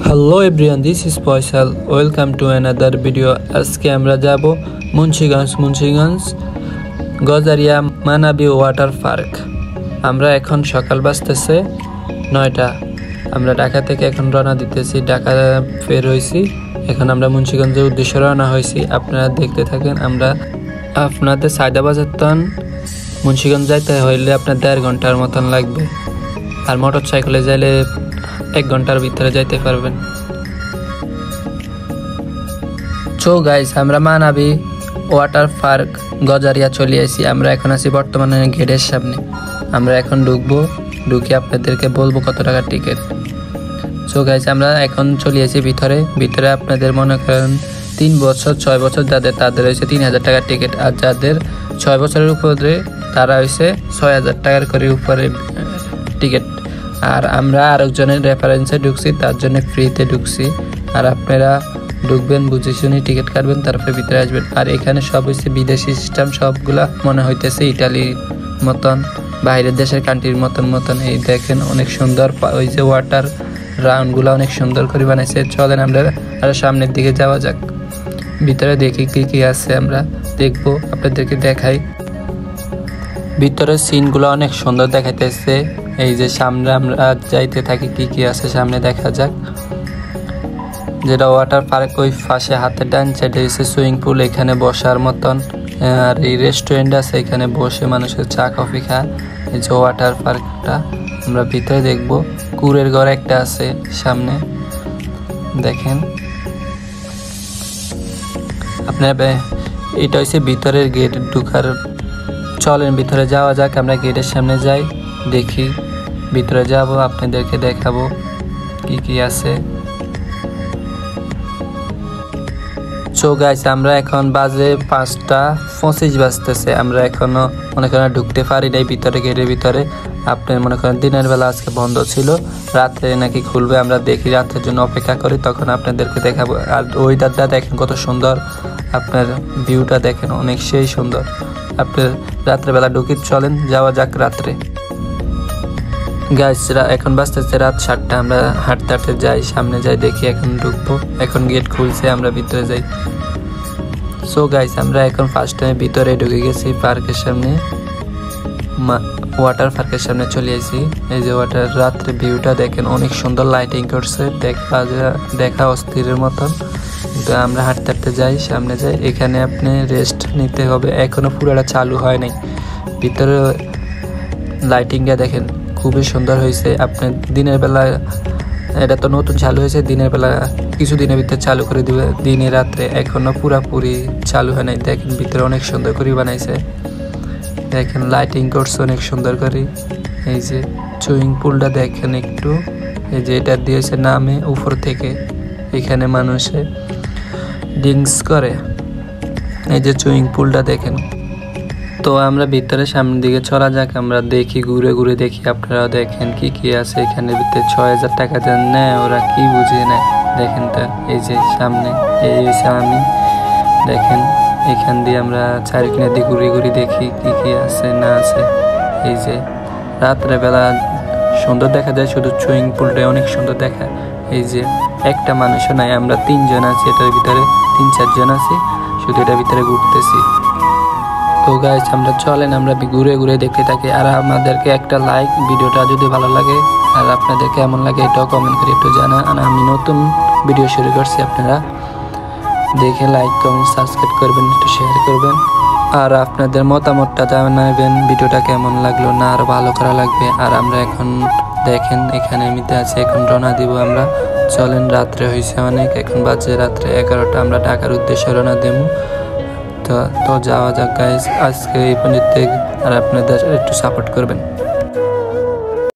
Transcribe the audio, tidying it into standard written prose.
Hello everyone, this is Faisal. Welcome to another video. আজকে আমরা যাব মুন্সিগঞ্জ গজারিয়া মানাবী ওয়াটার পার্ক। আমরা এখন সকাল বাজতেছে 9টা। আমরা ঢাকা থেকে এখন রওনা দিতেছি, ঢাকা ফের হইছি। এখন আমরা মুন্সিগঞ্জের উদ্দেশ্যে রওনা হয়েছি। আপনারা দেখতে থাকেন। আমরা আপনাদের 6টা বাজার তন মুন্সিগঞ্জ যাইতে হইলে আপনার 1.5 ঘন্টার মতন লাগবে, আর মোটরসাইকেলে যাইলে 1 ঘন্টার ভিতরে যাইতে পারবেন। সো গাইস, আমরা মানাবী ওয়াটার পার্ক গজারিয়া চলে আসি। আমরা এখন আছি বর্তমানে গেটের সামনে। আমরা এখন ঢুকে আপনাদেরকে বলবো কত টাকার টিকিট। সো গাইস, আমরা এখন চলে আসি ভিতরে আপনাদের মনে করেন 3 বছর 6 বছর তাদের হয়েছে 3000 টাকার টিকিট, আর যাদের 6 বছরের উপরে তারা হয়েছে 6000 টাকার করে উপরে টিকিট। আর আমরা আরেকজনের রেফারেন্সে ঢুকছি, তার জন্য ফ্রিতে ঢুকছি। আর আপনারা ঢুকবেন, বুঝে শুনে টিকিট কাটবেন, তারপরে ভিতরে আসবেন। আর এখানে সব হচ্ছে বিদেশি সিস্টেম, সবগুলা মনে হইতেছে ইটালির মতন, বাইরের দেশের কান্ট্রির মতন। এই দেখেন অনেক সুন্দর, ওই যে ওয়াটার রাউন্ডগুলো অনেক সুন্দর করে বানাইছে। চলেন আমরা আর সামনের দিকে যাওয়া যাক, ভিতরে দেখি কি আছে আমরা দেখবো, আপনাদেরকে দেখাই। ভিতরের সিনগুলো অনেক সুন্দর দেখাইতেছে। এই যে সামনে আমরা যাইতে থাকি, কি আছে সামনে দেখা যাক। যেটা ওয়াটার পার্ক, ওই পাশে হাতে ডান সাইডে হচ্ছে সুইমিং পুল, এখানে বসার মতন। আর এই রেস্টুরেন্ট আছে, এখানে বসে মানুষের চা কফি খায়। এই যে ওয়াটার পার্কটা আমরা ভিতরে দেখবো। কুড়ের ঘর একটা আছে সামনে, দেখেন আপনার। এটা হচ্ছে ভিতরের গেট ঢুকার। চলেন ভিতরে যাওয়া যাক। আমরা গেটের সামনে যাই, দেখি ভিতরে যাব, আপনাদেরকে দেখাবো কি আছে। সো গাইস, আমরা এখন বাজে 5:25 বাজতেছে। আমরা এখনো মনে করেন ঢুকতে পারি নাই ভিতরে, গেটের ভিতরে। আপনি মনে করেন দিনের বেলা আজকে বন্ধ ছিল, রাত্রে নাকি খুলবে। আমরা দেখি, রাতের জন্য অপেক্ষা করি, তখন আপনাদেরকে দেখাবো। আর ওয়েদারটা দেখেন কত সুন্দর, আপনার ভিউটা দেখেন অনেক সেই সুন্দর। আপনার রাত্রেবেলা ঢুকি, চলেন যাওয়া যাক রাত্রে। গাইস, এখন বাজতেছে রাত 7টা। আমরা হাঁটতে যাই, সামনে যাই, দেখি এখন ঢুকবো। এখন গেট খুলছে, আমরা ভিতরে যাই। সো গাইস, আমরা এখন ফার্স্ট টাইম ভিতরে ঢুকে গেছি পার্কের সামনে, ওয়াটার পার্কের সামনে চলে আসি। এই যে ওয়াটার রাত্রে ভিউটা দেখেন অনেক সুন্দর, লাইটিং করছে, দেখা অস্থিরের মতন। তো আমরা হাঁটতে যাই, সামনে যাই। এখানে আপনি রেস্ট নিতে হবে, এখনো পুরোটা চালু হয় নাই। ভিতরে লাইটিংটা দেখেন খুবই সুন্দর হয়েছে। আপনি দিনের বেলা, এটা তো নতুন চালু হয়েছে, দিনের বেলা কিছুদিনের ভিতরে চালু করে দিবে, দিনে রাত্রে। এখনো পুরাপুরি চালু হয় নাই। দেখেন ভিতরে অনেক সুন্দর করে বানাইছে, দেখেন লাইটিং করছে অনেক সুন্দর করে। এই যে সুইমিং পুলটা দেখেন একটু, এই যে এটা দিয়েছে নামে উপর থেকে, এখানে মানুষে ড্রিঙ্কস করে। এই যে সুইমিং পুলটা দেখেন। তো আমরা ভিতরে সামনের দিকে চলা যাক, আমরা দেখি, ঘুরে দেখি। আপনারা দেখেন কি আছে এখানে ভিতরে। 6000 টাকা দেন নেয় ওরা, কি বুঝে নেয় দেখেন। তো এই যে সামনে, এই হচ্ছে আমি, দেখেন এখান দিয়ে আমরা চারিখানে দিয়ে ঘুরে দেখি কি আছে না আছে। এই যে রাত্রেবেলা সুন্দর দেখা যায়, শুধু সুইমিং পুলটা অনেক সুন্দর দেখা। এই যে একটা মানুষও নাই, আমরা 3 জন আছি এটার ভিতরে, 3-4 জন আছি, শুধু এটার ভিতরে ঘুরতেছি। তো গাইস, আমরা চলেন আমরা ঘুরে দেখতে থাকি। আর আমাদেরকে একটা লাইক, ভিডিওটা যদি ভালো লাগে আর আপনাদের কেমন লাগে এটাও কমেন্ট করে একটু জানান। আর আমি নতুন ভিডিও শুরু করছি, আপনারা দেখে লাইক কমেন্ট সাবস্ক্রাইব করবেন, একটু শেয়ার করবেন। আর আপনাদের মতামতটা জানাবেন, ভিডিওটা কেমন লাগলো না আরো ভালো করা লাগবে। আর আমরা এখন দেখেন এখানে এমনিতে আছে, এখন রওনা দিব আমরা। চলেন, রাত্রে হয়েছে অনেক, এখন বাজে রাত্রে 11টা। আমরা ঢাকার উদ্দেশ্যে রওনা দেবো। তো যাওয়া যাক গাইস, আজকে এই পর্যন্ত। আর আপনাদের একটু সাপোর্ট করবেন।